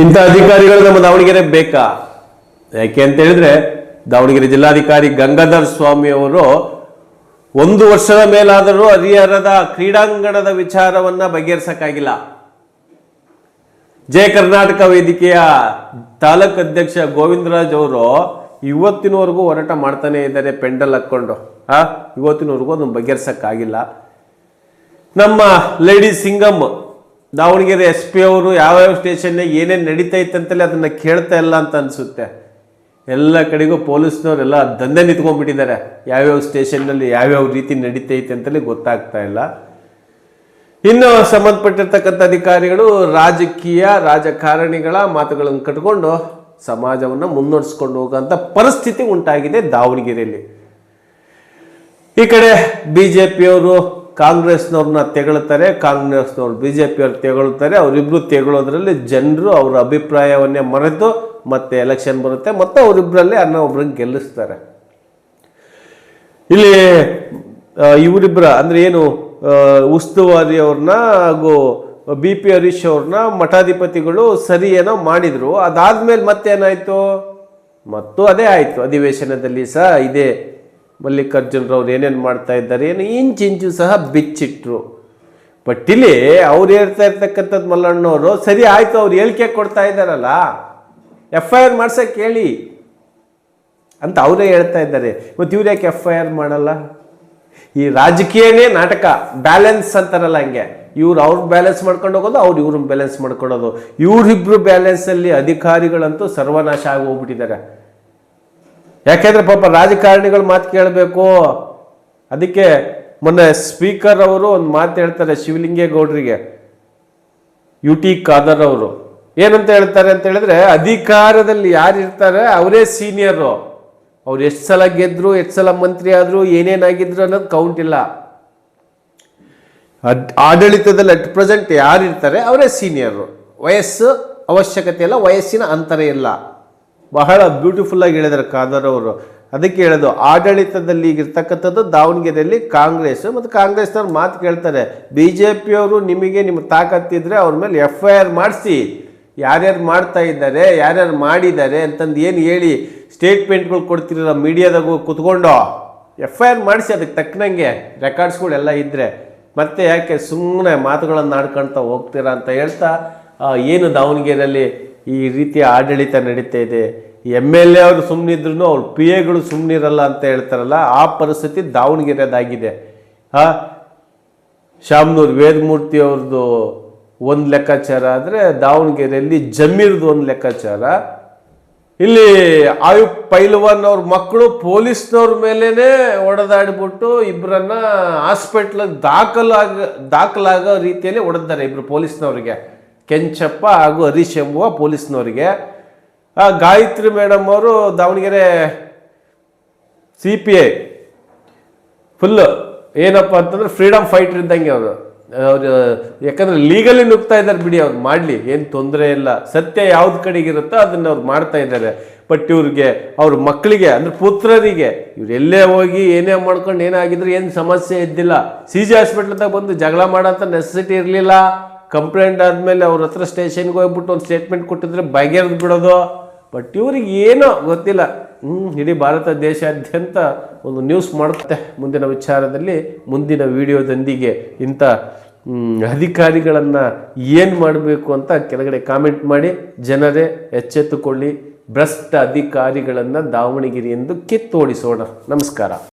ಇಂಥ ಅಧಿಕಾರಿಗಳು ನಮ್ಮ ದಾವಣಗೆರೆ ಬೇಕಾ? ಯಾಕೆ ಅಂತ ಹೇಳಿದ್ರೆ ದಾವಣಗೆರೆ ಜಿಲ್ಲಾಧಿಕಾರಿ ಗಂಗಾಧರ್ ಸ್ವಾಮಿ ಅವರು 1 ವರ್ಷದ ಮೇಲಾದರೂ ಹರಿಹರದ ಕ್ರೀಡಾಂಗಣದ ವಿಚಾರವನ್ನ ಬಗೆಹರಿಸಕ್ಕಾಗಿಲ್ಲ. ಜಯ ಕರ್ನಾಟಕ ವೇದಿಕೆಯ ತಾಲೂಕು ಅಧ್ಯಕ್ಷ ಗೋವಿಂದರಾಜ್ ಅವರು ಇವತ್ತಿನವರೆಗೂ ಹೋರಾಟ ಮಾಡ್ತಾನೆ ಇದ್ದಾರೆ, ಪೆಂಡಲ್ ಹಾಕೊಂಡು. ಇವತ್ತಿನವರೆಗೂ ಅದನ್ನು ಬಗೆಹರಿಸಕ್ಕಾಗಿಲ್ಲ. ನಮ್ಮ ಲೇಡಿ ಸಿಂಗಮ್ ದಾವಣಗೆರೆ SP ಅವರು ಯಾವ್ಯಾವ ಸ್ಟೇಷನ್ ಏನೇನು ನಡೀತಾ ಇತ್ತಂತಲೇ ಅದನ್ನ ಕೇಳ್ತಾ ಇಲ್ಲ ಅಂತ ಅನ್ಸುತ್ತೆ. ಎಲ್ಲ ಕಡೆಗೂ ಪೊಲೀಸ್ನವರೆಲ್ಲ ದಂಧೆ ನಿಂತ್ಕೊಂಡ್ಬಿಟ್ಟಿದ್ದಾರೆ. ಯಾವ್ಯಾವ ಸ್ಟೇಷನ್ನಲ್ಲಿ ಯಾವ್ಯಾವ ರೀತಿ ನಡೀತೈತೆ ಅಂತಲೇ ಗೊತ್ತಾಗ್ತಾ ಇಲ್ಲ. ಇನ್ನು ಸಂಬಂಧಪಟ್ಟಿರ್ತಕ್ಕಂಥ ಅಧಿಕಾರಿಗಳು ರಾಜಕಾರಣಿಗಳ ಮಾತುಗಳನ್ನು ಕಟ್ಕೊಂಡು ಸಮಾಜವನ್ನು ಮುನ್ನಡೆಸ್ಕೊಂಡು ಹೋಗುವಂಥ ಪರಿಸ್ಥಿತಿ ಉಂಟಾಗಿದೆ ದಾವಣಗೆರೆಯಲ್ಲಿ. ಈ ಕಡೆ BJPಯವರು ಕಾಂಗ್ರೆಸ್ನವ್ರನ್ನ ತೆಗಳ್ತಾರೆ, ಕಾಂಗ್ರೆಸ್ನವ್ರು BJPಯವ್ರು ತೆಗಳ್ತಾರೆ. ಅವರಿಬ್ರು ತೆಗಳೋದ್ರಲ್ಲಿ ಜನರು ಅವ್ರ ಅಭಿಪ್ರಾಯವನ್ನೇ ಮರೆತು ಮತ್ತೆ ಎಲೆಕ್ಷನ್ ಬರುತ್ತೆ, ಮತ್ತೆ ಅವರಿಬ್ಬರಲ್ಲಿ ಒಬ್ರನ್ನ ಗೆಲ್ಲಿಸ್ತಾರೆ. ಇಲ್ಲಿ ಇವರಿಬ್ಬರ ಅಂದ್ರೆ ಏನು ಉಸ್ತುವಾರಿ ಅವ್ರನ್ನ ಹಾಗೂ BP ಹರೀಶ್ ಅವ್ರನ್ನ ಮಠಾಧಿಪತಿಗಳು ಸರಿ ಏನೋ ಮಾಡಿದ್ರು. ಅದಾದ್ಮೇಲೆ ಮತ್ತೇನಾಯ್ತು? ಮತ್ತು ಅದೇ ಆಯ್ತು. ಅಧಿವೇಶನದಲ್ಲಿ ಸಹ ಇದೇ ಮಲ್ಲಿಕಾರ್ಜುನರವ್ರು ಏನೇನು ಮಾಡ್ತಾ ಇದ್ದಾರೆ ಏನು ಇಂಚು ಸಹ ಬಿಚ್ಚಿಟ್ರು. ಬಟ್ ಇಲ್ಲಿ ಅವ್ರು ಹೇಳ್ತಾ ಇರ್ತಕ್ಕಂಥದ್ದು ಮಲ್ಲಣ್ಣವರು ಸರಿ ಆಯ್ತು, ಅವ್ರು ಹೇಳಿಕೆ ಕೊಡ್ತಾ ಇದ್ದಾರಲ್ಲ, FIR ಮಾಡ್ಸಕ್ಕೆ ಹೇಳಿ ಅಂತ ಅವರೇ ಹೇಳ್ತಾ ಇದ್ದಾರೆ. ಮತ್ತು ಇವ್ರು ಯಾಕೆ FIR ಮಾಡಲ್ಲ? ಈ ರಾಜಕೀಯನೇ ನಾಟಕ, ಬ್ಯಾಲೆನ್ಸ್ ಅಂತಾರಲ್ಲ ಹಂಗೆ. ಇವ್ರು ಅವ್ರು ಬ್ಯಾಲೆನ್ಸ್ ಮಾಡ್ಕೊಂಡು ಹೋಗೋದು, ಅವ್ರು ಇವ್ರನ್ನ ಬ್ಯಾಲೆನ್ಸ್ ಮಾಡ್ಕೊಳ್ಳೋದು. ಇವರಿಬ್ರು ಬ್ಯಾಲೆನ್ಸಲ್ಲಿ ಅಧಿಕಾರಿಗಳಂತೂ ಸರ್ವನಾಶ ಆಗಿ ಹೋಗ್ಬಿಟ್ಟಿದ್ದಾರೆ. ಯಾಕೆಂದ್ರೆ ಪಾಪ ರಾಜಕಾರಣಿಗಳು ಮಾತು ಕೇಳಬೇಕು. ಅದಕ್ಕೆ ಮೊನ್ನೆ ಸ್ಪೀಕರ್ ಅವರು ಒಂದು ಮಾತು ಹೇಳ್ತಾರೆ ಶಿವಲಿಂಗೇಗೌಡರಿಗೆ, UT ಖಾದರ್ ಅವರು ಏನಂತ ಹೇಳ್ತಾರೆ ಅಂತ ಹೇಳಿದ್ರೆ, ಅಧಿಕಾರದಲ್ಲಿ ಯಾರು ಇರ್ತಾರೆ ಅವರೇ ಸೀನಿಯರು. ಅವ್ರು ಎಷ್ಟು ಸಲ ಗೆದ್ರು, ಎಷ್ಟು ಸಲ ಮಂತ್ರಿ ಆದ್ರು, ಏನೇನಾಗಿದ್ರು ಅನ್ನೋದು ಕೌಂಟ್ ಇಲ್ಲ. ಆಡಳಿತದಲ್ಲಿ ಅಟ್ ಪ್ರೆಸೆಂಟ್ ಯಾರು ಇರ್ತಾರೆ ಅವರೇ ಸೀನಿಯರು. ವಯಸ್ಸು ಅವಶ್ಯಕತೆ ಇಲ್ಲ, ವಯಸ್ಸಿನ ಅಂತರ ಇಲ್ಲ. ಬಹಳ ಬ್ಯೂಟಿಫುಲ್ ಆಗಿ ಹೇಳಿದ್ದಾರೆ ಖಾದರ್ ಅವರು. ಅದಕ್ಕೆ ಹೇಳೋದು, ಆಡಳಿತದಲ್ಲಿ ಇರ್ತಕ್ಕಂಥದ್ದು ದಾವಣಗೆರೆಯಲ್ಲಿ ಕಾಂಗ್ರೆಸ್, ಮತ್ತು ಕಾಂಗ್ರೆಸ್ನವ್ರು ಮಾತು ಕೇಳ್ತಾರೆ. BJPಯವರು ನಿಮಗೆ ನಿಮ್ಮ ತಾಕತ್ತಿದ್ರೆ ಅವ್ರ ಮೇಲೆ FIR ಮಾಡಿಸಿ, ಯಾರ್ಯಾರು ಮಾಡ್ತಾ ಇದ್ದಾರೆ, ಯಾರ್ಯಾರು ಮಾಡಿದ್ದಾರೆ ಅಂತಂದು ಏನು ಹೇಳಿ ಸ್ಟೇಟ್ಮೆಂಟ್ಗಳು ಕೊಡ್ತಿರಲ್ಲ ಮೀಡಿಯಾದಾಗೂ ಕೂತ್ಕೊಂಡು, FIR ಮಾಡಿಸಿ. ಅದಕ್ಕೆ ತಕ್ಕನಂಗೆ ರೆಕಾರ್ಡ್ಸ್ಗಳೆಲ್ಲ ಇದ್ದರೆ ಮತ್ತೆ ಯಾಕೆ ಸುಮ್ಮನೆ ಮಾತುಗಳನ್ನು ಆಡ್ಕೊಳ್ತಾ ಹೋಗ್ತೀರಾ ಅಂತ ಹೇಳ್ತಾ, ಏನು ದಾವಣಗೆರೆಯಲ್ಲಿ ಈ ರೀತಿಯ ಆಡಳಿತ ನಡೀತಾ ಇದೆ. MLA ಅವರು ಸುಮ್ಮನಿದ್ರು ಅವ್ರ PAಗಳು ಸುಮ್ಮನಿರಲ್ಲ ಅಂತ ಹೇಳ್ತಾರಲ್ಲ, ಆ ಪರಿಸ್ಥಿತಿ ದಾವಣಗೆರೆದಾಗಿದೆ. ಶಾಮನೂರು ವೇದಮೂರ್ತಿ ಅವ್ರದ್ದು ಒಂದು ಲೆಕ್ಕಾಚಾರ ಆದರೆ, ದಾವಣಗೆರೆಯಲ್ಲಿ ಜಮೀರ್ದು ಒಂದು ಲೆಕ್ಕಾಚಾರ. ಇಲ್ಲಿ ಆಯುಬ್ ಪೈಲ್ವಾನ್ ಅವ್ರ ಮಕ್ಕಳು ಪೊಲೀಸ್ನವ್ರ ಮೇಲೇನೆ ಹೊಡೆದಾಡ್ಬಿಟ್ಟು ಇಬ್ಬರನ್ನ ಹಾಸ್ಪಿಟ್ಲಿಗೆ ದಾಖಲಾಗೋ ರೀತಿಯಲ್ಲಿ ಹೊಡೆದಿದ್ದಾರೆ. ಇಬ್ಬರು ಪೊಲೀಸ್ನವ್ರಿಗೆ, ಕೆಂಚಪ್ಪ ಹಾಗೂ ಹರೀಶ್ ಎಂಬುವ ಪೊಲೀಸ್ನವರಿಗೆ. ಗಾಯತ್ರಿ ಮೇಡಮ್ ಅವರು ದಾವಣಗೆರೆ CPI ಫುಲ್ ಏನಪ್ಪ ಅಂತಂದ್ರೆ ಫ್ರೀಡಮ್ ಫೈಟರ್ ಇದ್ದಂಗೆ ಅವರು. ಯಾಕಂದ್ರೆ ಲೀಗಲಿ ನುಗ್ತಾ ಇದ್ದಾರೆ, ಬಿಡಿ ಅವ್ರು ಮಾಡಲಿ, ಏನು ತೊಂದರೆ ಇಲ್ಲ. ಸತ್ಯ ಯಾವ್ದು ಕಡೆಗಿರುತ್ತೋ ಅದನ್ನ ಅವ್ರು ಮಾಡ್ತಾ ಇದ್ದಾರೆ. ಬಟ್ ಇವ್ರಿಗೆ ಅವ್ರ ಮಕ್ಕಳಿಗೆ ಅಂದ್ರೆ ಪುತ್ರರಿಗೆ ಇವ್ರು ಎಲ್ಲೇ ಹೋಗಿ ಏನೇ ಮಾಡ್ಕೊಂಡು ಏನಾಗಿದ್ರು ಏನು ಸಮಸ್ಯೆ ಇದ್ದಿಲ್ಲ. CG ಹಾಸ್ಪಿಟ್ಲ್ದಾಗ ಬಂದು ಜಗಳ ಮಾಡೋಂಥ ನೆಸೆಸಿಟಿ ಇರಲಿಲ್ಲ. ಕಂಪ್ಲೇಂಟ್ ಆದಮೇಲೆ ಅವ್ರ ಹತ್ರ ಸ್ಟೇಷನ್ಗೆ ಹೋಗ್ಬಿಟ್ಟು ಒಂದು ಸ್ಟೇಟ್ಮೆಂಟ್ ಕೊಟ್ಟಿದ್ರೆ ಬಗೆಹರಿದು ಬಿಡೋದು. ಬಟ್ ಇವ್ರಿಗೆ ಏನೋ ಗೊತ್ತಿಲ್ಲ. ಇಡೀ ಭಾರತ ದೇಶಾದ್ಯಂತ ಒಂದು ನ್ಯೂಸ್ ಮಾಡುತ್ತೆ. ಮುಂದಿನ ವಿಚಾರದಲ್ಲಿ ಮುಂದಿನ ವಿಡಿಯೋದೊಂದಿಗೆ ಇಂಥ ಅಧಿಕಾರಿಗಳನ್ನು ಏನು ಮಾಡಬೇಕು ಅಂತ ಕೆಳಗಡೆ ಕಾಮೆಂಟ್ ಮಾಡಿ. ಜನರೇ ಎಚ್ಚೆತ್ತುಕೊಳ್ಳಿ, ಭ್ರಷ್ಟ ಅಧಿಕಾರಿಗಳನ್ನು ದಾವಣಗೆರೆಯೆಂದು ಕಿತ್ತೋಡಿಸೋಣ. ನಮಸ್ಕಾರ.